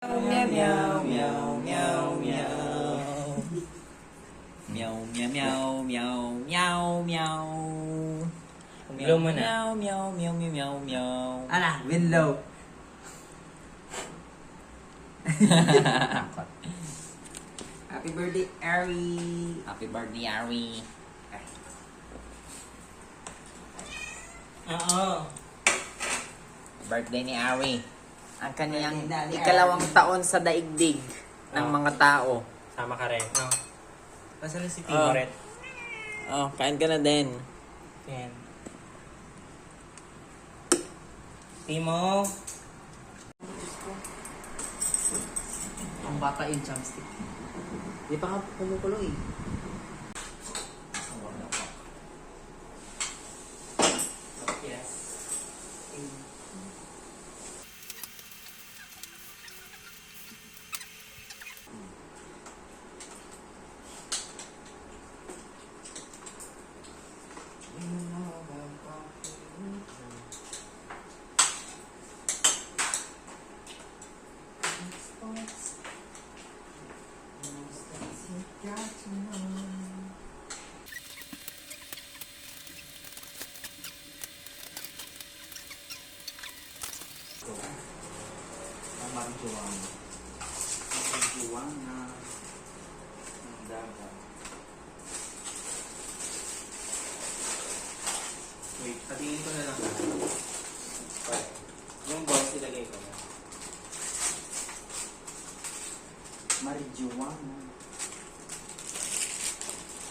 Meow meow meow meow meow. Meow meow meow meow meow meow. Blow mo na. Meow meow meow meow meow meow. Ala, winlow. Happy birthday, Ari. Happy birthday, Ari. Oo. Birthday ni Ari. Ang kaniyang Birthday ni ikalawang Ari. taon sa daigdig ng mga tao. Sama ka rin, no? Nasaan na si Oh. Timo rin? Oh, kain ka na din. Yan. Timo. Ang bata yung chopstick. Di pa nga kumukulo eh. Yes. Ang marijuana. Marijuana. Ang dagat. Wait, patingin ko na lang. Okay. Yung boss, ilagay ko na. Marijuana.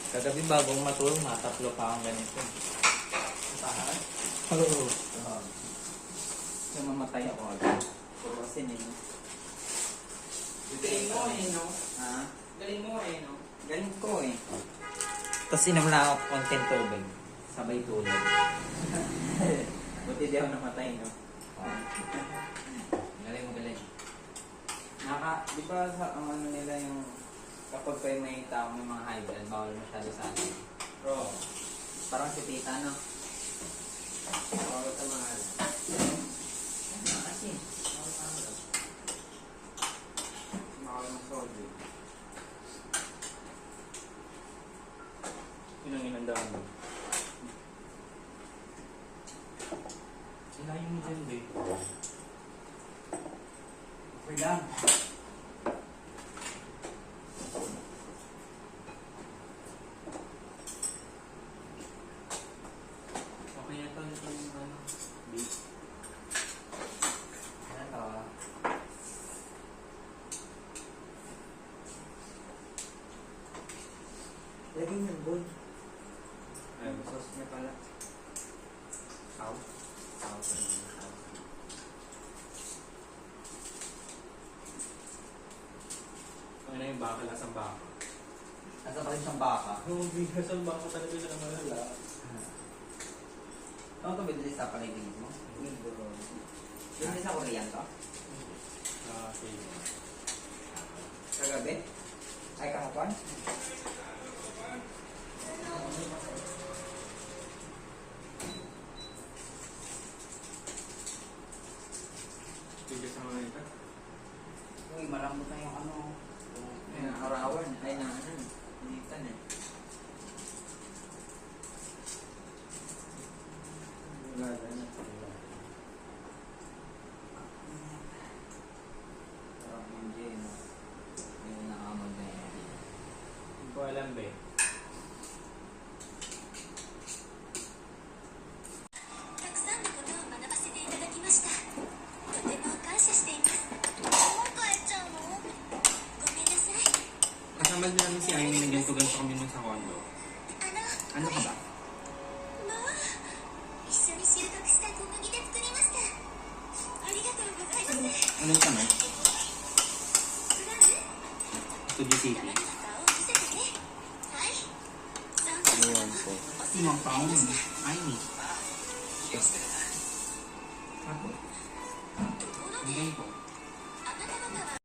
Kagabi bagong matulog, matatlo pa akong ganito. Tahan? Oo. Yung mamatay ako agad. Puro kasi nino. Galing mo eh, no? Ha? Galing mo eh, no? Galing ko eh. Tapos inom lang ako konting tubig. Sabay tulog. Buti di ako namatay, no? Galing mo, galing. Di ba sa ang ano nila yung kapag kayo may tao may mga high blood, bawal masyado sa atin. Bro. Parang si tita, no? Bawal sa mga Kasi, bawal ng soldo. Yun ang inandaan mo. Sinayin mo dyan, babe. Okay lang. Okay na to, yung ano, babe. Ano to? Lagi ng boy. Ayun. Sauce niya pala. Sauce. Ano na yung baka, lasang baka. Nasa pa rin siyang baka. Oo, lasang baka talaga siya na malala. Ano to bidili sa paligid mo? Bidili sa Korean to? Ah, sige. Kagabi? Ay kahapon? Sige sa mga ito. Uy, malambot na yung ano. Yung arawan. Ay na ano. Initan eh. Wala na. Sarap yung gin. Yung nakamag na yan. Hindi ko alam, be. たくさんのことを学ばせていただきました。とても感謝しています。もう帰っちゃうの？ごめんなさい。 Kasama din namin si Amy na ganito kami nun sa condo. Ano ka ba? まあ、一緒に収穫した小麦で作りました。ありがとうございます。 Ano yung kamay? プラム、 Studio City. 生の顔を見せてね。はい。サンタさん、 Ewan ko. お世話になりました。 Amy. Ako. ところ Ang で、 ganito.